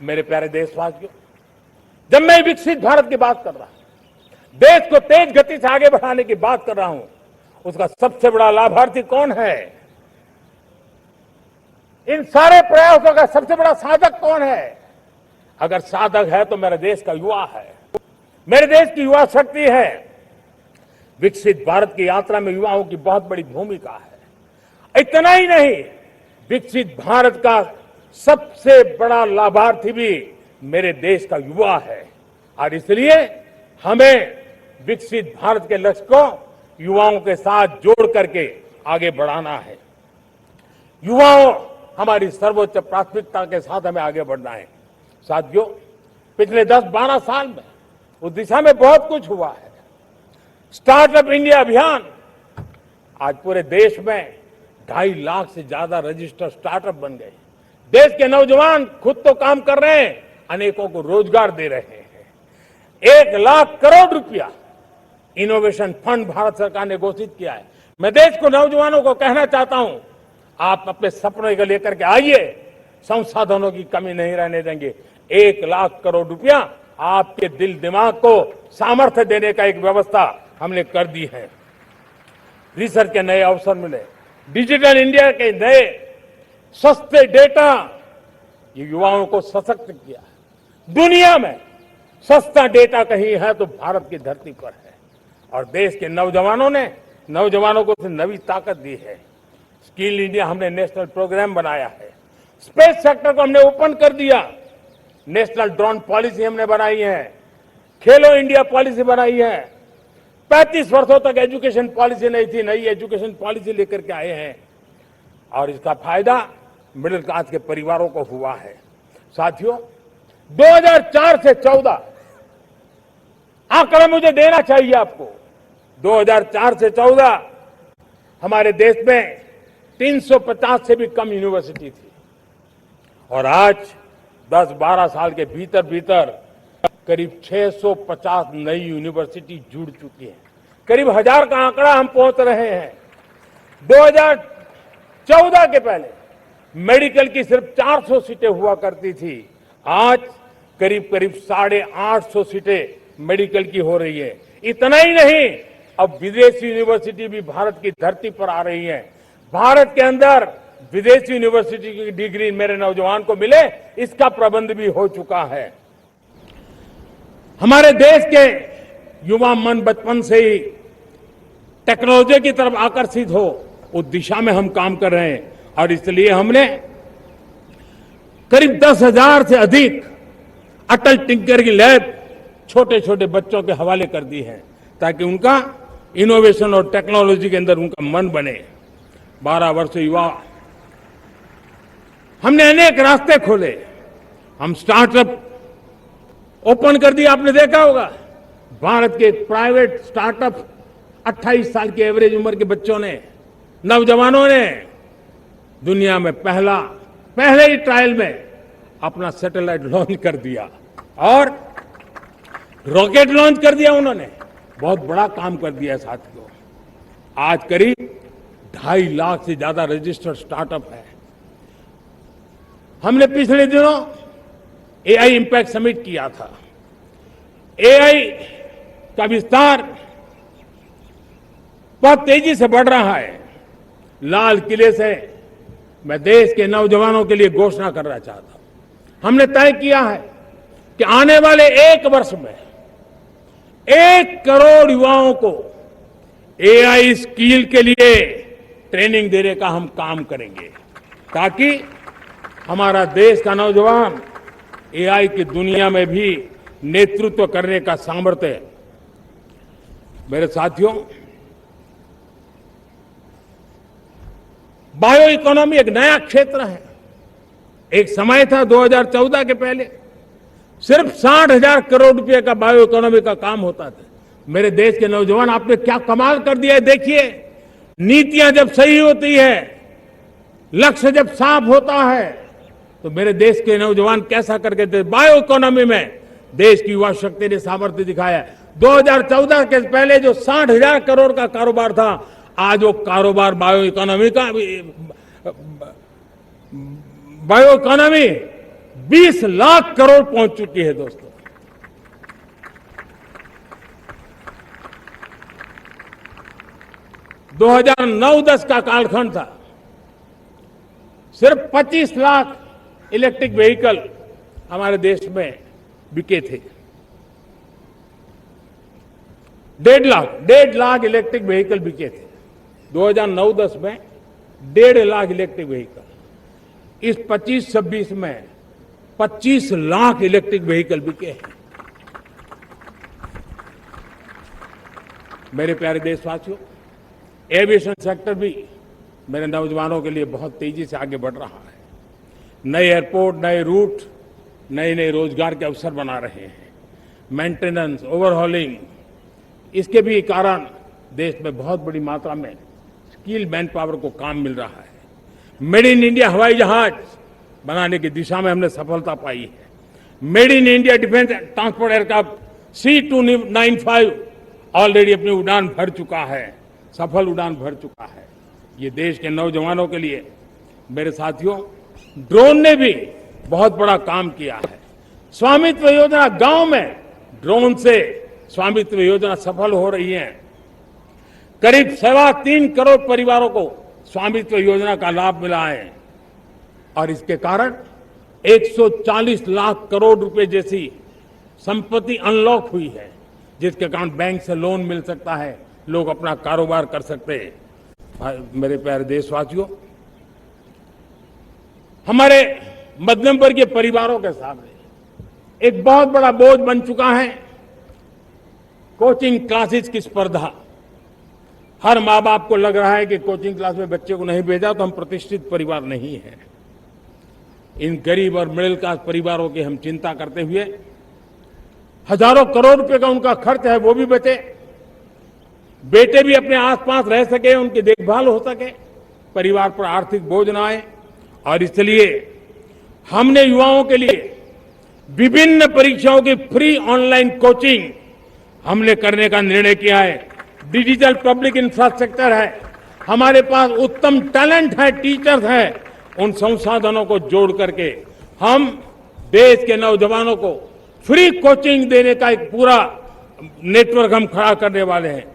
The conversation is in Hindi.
मेरे प्यारे देशवासियों, जब मैं विकसित भारत की बात कर रहा हूं, देश को तेज गति से आगे बढ़ाने की बात कर रहा हूं, उसका सबसे बड़ा लाभार्थी कौन है? इन सारे प्रयासों का सबसे बड़ा साधक कौन है? अगर साधक है तो मेरे देश का युवा है, मेरे देश की युवा शक्ति है। विकसित भारत की यात्रा में युवाओं की बहुत बड़ी भूमिका है। इतना ही नहीं, विकसित भारत का सबसे बड़ा लाभार्थी भी मेरे देश का युवा है और इसलिए हमें विकसित भारत के लक्ष्य को युवाओं के साथ जोड़ करके आगे बढ़ाना है। युवाओं हमारी सर्वोच्च प्राथमिकता के साथ हमें आगे बढ़ना है। साथियों, पिछले 10-12 साल में उस दिशा में बहुत कुछ हुआ है। स्टार्टअप इंडिया अभियान, आज पूरे देश में 2.5 लाख से ज्यादा रजिस्टर्ड स्टार्टअप बन गए। देश के नौजवान खुद तो काम कर रहे हैं, अनेकों को रोजगार दे रहे हैं। 1 लाख करोड़ रुपया इनोवेशन फंड भारत सरकार ने घोषित किया है। मैं देश को, नौजवानों को कहना चाहता हूं, आप अपने सपनों को लेकर के आइए, संसाधनों की कमी नहीं रहने देंगे। 1 लाख करोड़ रुपया आपके दिल दिमाग को सामर्थ्य देने का एक व्यवस्था हमने कर दी है। रिसर्च के नए अवसर मिले, डिजिटल इंडिया के नए सस्ते डेटा, ये युवाओं को सशक्त किया है। दुनिया में सस्ता डेटा कहीं है तो भारत की धरती पर है और देश के नौजवानों को नई ताकत दी है। स्किल इंडिया हमने नेशनल प्रोग्राम बनाया है। स्पेस सेक्टर को हमने ओपन कर दिया। नेशनल ड्रोन पॉलिसी हमने बनाई है। खेलो इंडिया पॉलिसी बनाई है। 35 वर्षों तक एजुकेशन पॉलिसी नहीं थी, नई एजुकेशन पॉलिसी लेकर के आए हैं और इसका फायदा मिडिल क्लास के परिवारों को हुआ है। साथियों, 2004 से 14 आंकड़ा मुझे देना चाहिए आपको। 2004 से 14 हमारे देश में 350 से भी कम यूनिवर्सिटी थी और आज 10-12 साल के भीतर भीतर करीब 650 नई यूनिवर्सिटी जुड़ चुकी है। करीब 1000 का आंकड़ा हम पहुंच रहे हैं। 2014 के पहले मेडिकल की सिर्फ 400 सीटें हुआ करती थी, आज करीब 850 सीटें मेडिकल की हो रही है। इतना ही नहीं, अब विदेशी यूनिवर्सिटी भी भारत की धरती पर आ रही है। भारत के अंदर विदेशी यूनिवर्सिटी की डिग्री मेरे नौजवान को मिले, इसका प्रबंध भी हो चुका है। हमारे देश के युवा मन बचपन से ही टेक्नोलॉजी की तरफ आकर्षित हो, उस दिशा में हम काम कर रहे हैं और इसलिए हमने करीब 10,000 से अधिक अटल टिंकरिंग लैब छोटे छोटे बच्चों के हवाले कर दी है ताकि उनका इनोवेशन और टेक्नोलॉजी के अंदर उनका मन बने। 12 वर्ष युवा, हमने अनेक रास्ते खोले। हम स्टार्टअप ओपन कर दिया, आपने देखा होगा। भारत के प्राइवेट स्टार्टअप 28 साल की एवरेज उम्र के बच्चों ने, नौजवानों ने दुनिया में पहले ही ट्रायल में अपना सैटेलाइट लॉन्च कर दिया और रॉकेट लॉन्च कर दिया। उन्होंने बहुत बड़ा काम कर दिया साथियों। आज करीब 2.5 लाख से ज्यादा रजिस्टर्ड स्टार्टअप है। हमने पिछले दिनों एआई इंपैक्ट समिट किया था। एआई का विस्तार बहुत तेजी से बढ़ रहा है। लाल किले से मैं देश के नौजवानों के लिए घोषणा करना चाहता हूं। हमने तय किया है कि आने वाले 1 वर्ष में 1 करोड़ युवाओं को एआई स्किल के लिए ट्रेनिंग देने का हम काम करेंगे ताकि हमारा देश का नौजवान एआई की दुनिया में भी नेतृत्व करने का सामर्थ्य। मेरे साथियों, बायो इकोनॉमी एक नया क्षेत्र है। एक समय था 2014 के पहले सिर्फ 60,000 करोड़ रुपए का बायो इकोनॉमी का काम होता था। मेरे देश के नौजवान, आपने क्या कमाल कर दिया है। देखिए, नीतियां जब सही होती है, लक्ष्य जब साफ होता है, तो मेरे देश के नौजवान कैसा करके थे। बायो इकोनॉमी में देश की युवा शक्ति ने सामर्थ्य दिखाया। 2014 के पहले जो 60,000 करोड़ का कारोबार था, आज वो कारोबार बायो इकोनॉमी 20 लाख करोड़ पहुंच चुकी है दोस्तों। दो 2009-10 का कालखंड था, सिर्फ 25 लाख इलेक्ट्रिक व्हीकल हमारे देश में बिके थे। 1.5 लाख इलेक्ट्रिक व्हीकल बिके थे 2009-10 में। 1.5 लाख इलेक्ट्रिक व्हीकल। इस 25-26 में 25 लाख इलेक्ट्रिक व्हीकल बिके हैं। मेरे प्यारे देशवासियों, एविएशन सेक्टर भी मेरे नौजवानों के लिए बहुत तेजी से आगे बढ़ रहा है। नए एयरपोर्ट, नए रूट, नए नए रोजगार के अवसर बना रहे हैं। मेंटेनेंस, ओवरहॉलिंग, इसके भी कारण देश में बहुत बड़ी मात्रा में स्किल मैन पावर को काम मिल रहा है। मेड इन इंडिया हवाई जहाज बनाने की दिशा में हमने सफलता पाई है। Made in India defence transport aircraft C295 already अपनी उड़ान भर चुका है, सफल उड़ान भर चुका है। ये देश के नौजवानों के लिए, मेरे साथियों, ड्रोन ने भी बहुत बड़ा काम किया है। स्वामित्व योजना, गांव में ड्रोन से स्वामित्व योजना सफल हो रही है। करीब 3.25 करोड़ परिवारों को स्वामित्व योजना का लाभ मिला है और इसके कारण 140 लाख करोड़ रुपए जैसी संपत्ति अनलॉक हुई है, जिसके कारण बैंक से लोन मिल सकता है, लोग अपना कारोबार कर सकते हैं। मेरे प्यारे देशवासियों, हमारे मध्यम वर्गीय परिवारों के सामने एक बहुत बड़ा बोझ बन चुका है कोचिंग क्लासेस की स्पर्धा। हर माँ बाप को लग रहा है कि कोचिंग क्लास में बच्चे को नहीं भेजा तो हम प्रतिष्ठित परिवार नहीं है। इन गरीब और मिडिल क्लास परिवारों की हम चिंता करते हुए हजारों करोड़ रुपए का उनका खर्च है वो भी बचे, बेटे भी अपने आसपास रह सके, उनकी देखभाल हो सके, परिवार पर आर्थिक बोझ न आए। और इसलिए हमने युवाओं के लिए विभिन्न परीक्षाओं की फ्री ऑनलाइन कोचिंग हमने करने का निर्णय किया है। डिजिटल पब्लिक इंफ्रास्ट्रक्चर है, हमारे पास उत्तम टैलेंट है, टीचर्स हैं, उन संसाधनों को जोड़ करके हम देश के नौजवानों को फ्री कोचिंग देने का एक पूरा नेटवर्क हम खड़ा करने वाले हैं।